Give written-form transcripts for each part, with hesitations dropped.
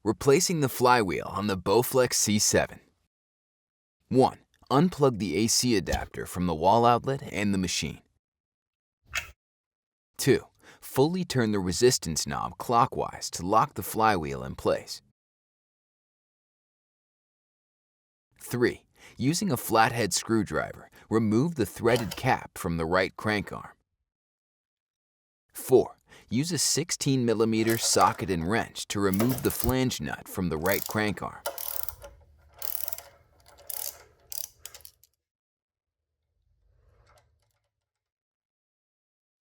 Replacing the flywheel on the Bowflex C7. 1. Unplug the AC adapter from the wall outlet and the machine. 2. Fully turn the resistance knob clockwise to lock the flywheel in place. 3. Using a flathead screwdriver, remove the threaded cap from the right crank arm. 4. Use a 16mm socket and wrench to remove the flange nut from the right crank arm.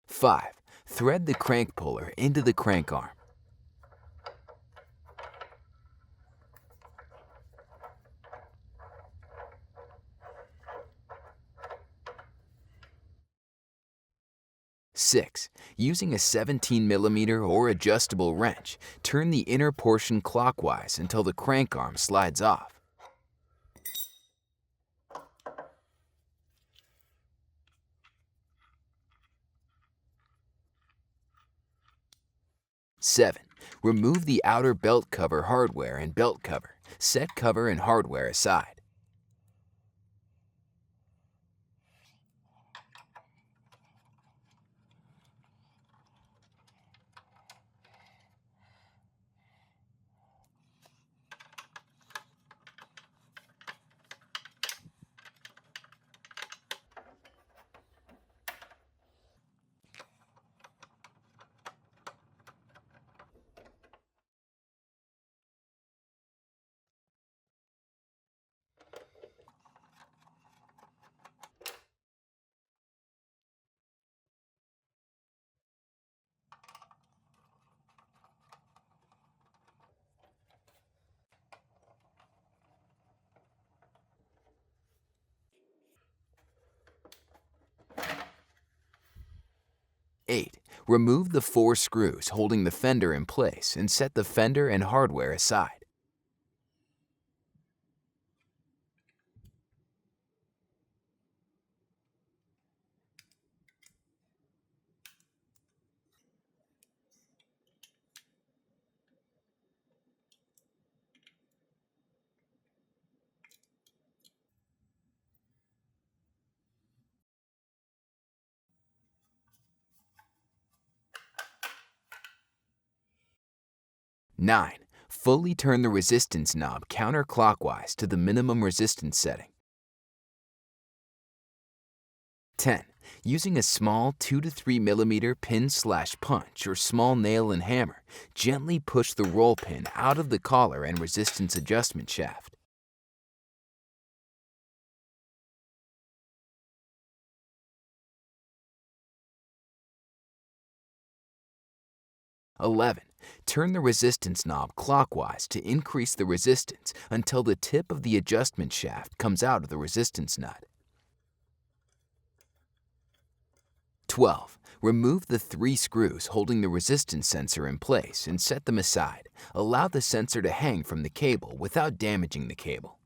5. Thread the crank puller into the crank arm. 6. Using a 17mm or adjustable wrench, turn the inner portion clockwise until the crank arm slides off. 7. Remove the outer belt cover hardware and belt cover. Set cover and hardware aside. 8. Remove the 4 screws holding the fender in place and set the fender and hardware aside. 9. Fully turn the resistance knob counterclockwise to the minimum resistance setting. 10. Using a small 2 to 3mm pin/punch or small nail and hammer, gently push the roll pin out of the collar and resistance adjustment shaft. 11. Turn the resistance knob clockwise to increase the resistance until the tip of the adjustment shaft comes out of the resistance nut. 12. Remove the 3 screws holding the resistance sensor in place and set them aside. Allow the sensor to hang from the cable without damaging the cable.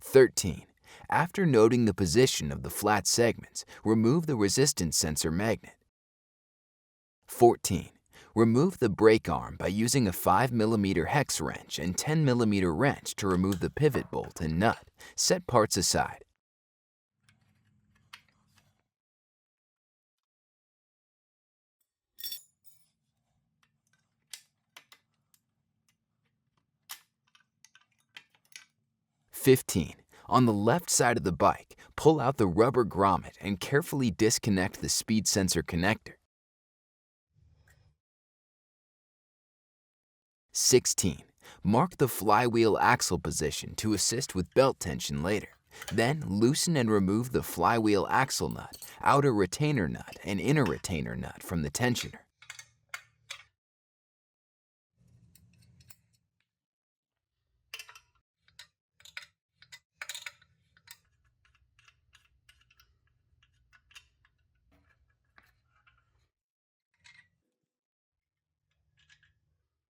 13. After noting the position of the flat segments, remove the resistance sensor magnet. 14. Remove the brake arm by using a 5mm hex wrench and 10mm wrench to remove the pivot bolt and nut. Set parts aside. 15. On the left side of the bike, pull out the rubber grommet and carefully disconnect the speed sensor connector. 16. Mark the flywheel axle position to assist with belt tension later. Then loosen and remove the flywheel axle nut, outer retainer nut, and inner retainer nut from the tensioner.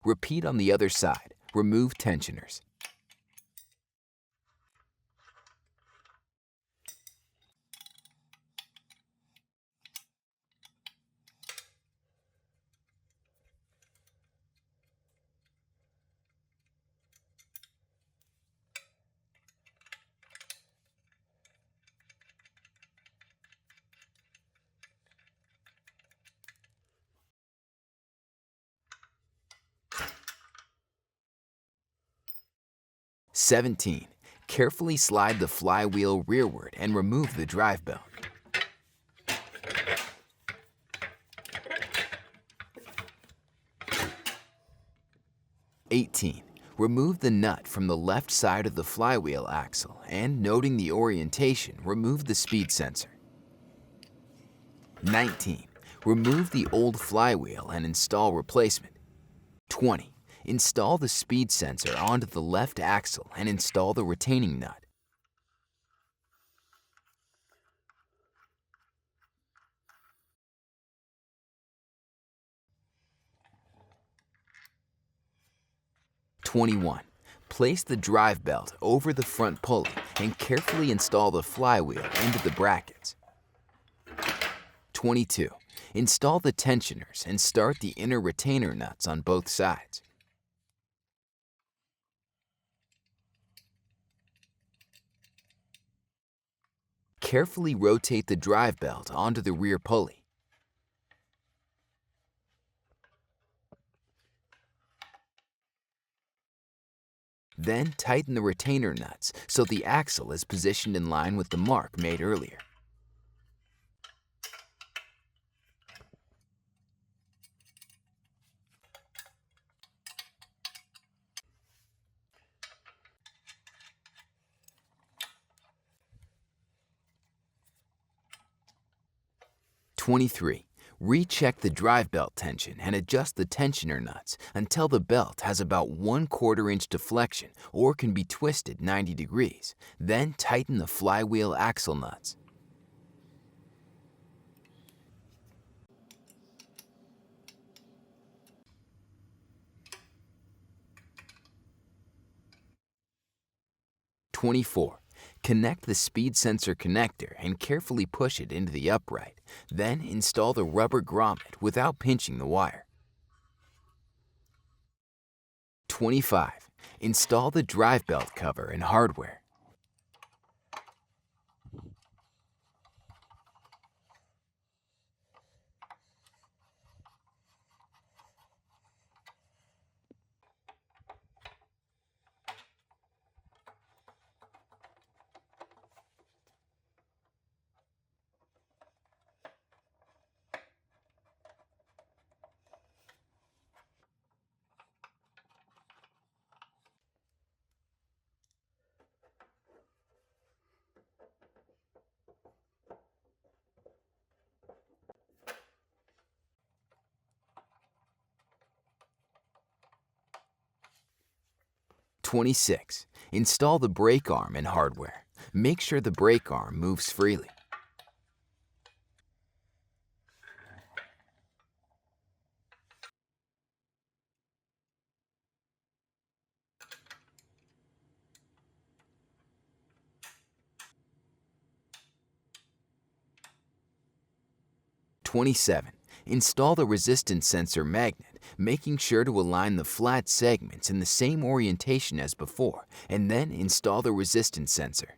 Repeat on the other side. Remove tensioners. "17. Carefully slide the flywheel rearward and remove the drive belt. 18. Remove the nut from the left side of the flywheel axle and, noting the orientation, remove the speed sensor. 19. Remove the old flywheel and install replacement. 20. Install the speed sensor onto the left axle and install the retaining nut. 21. Place the drive belt over the front pulley and carefully install the flywheel into the brackets. 22. Install the tensioners and start the inner retainer nuts on both sides. 'Carefully rotate the drive belt onto the rear pulley. 'Then tighten the retainer nuts so the axle is positioned in line with the mark made earlier. 23. Recheck the drive belt tension and adjust the tensioner nuts until the belt has about 1/4 inch deflection or can be twisted 90 degrees. Then tighten the flywheel axle nuts. 24. Connect the speed sensor connector and carefully push it into the upright. Then install the rubber grommet without pinching the wire. 25. Install the drive belt cover and hardware. 26. Install the brake arm and hardware. Make sure the brake arm moves freely. 27. Install the resistance sensor magnet, making sure to align the flat segments in the same orientation as before, and then install the resistance sensor.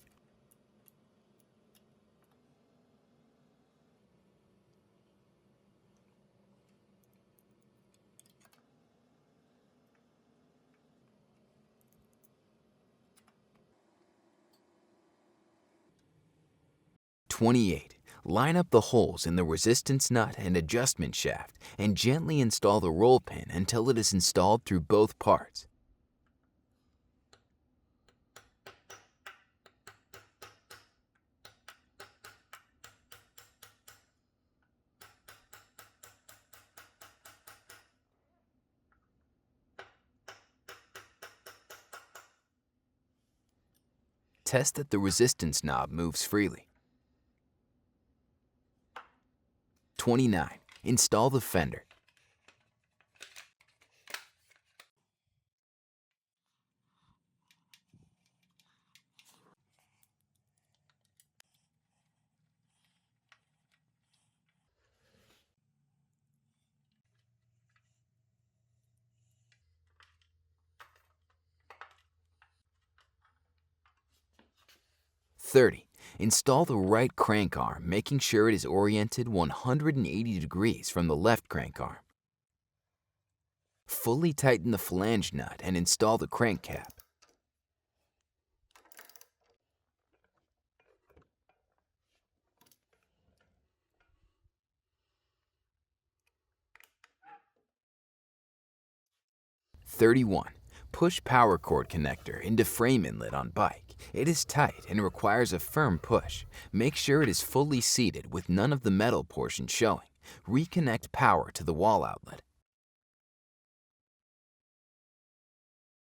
28. Line up the holes in the resistance nut and adjustment shaft and gently install the roll pin until it is installed through both parts. Test that the resistance knob moves freely. 29. Install the fender. 30. Install the right crank arm, making sure it is oriented 180 degrees from the left crank arm. Fully tighten the flange nut and install the crank cap. (31) Push power cord connector into frame inlet on bike. It is tight and requires a firm push. Make sure it is fully seated with none of the metal portion showing. Reconnect power to the wall outlet.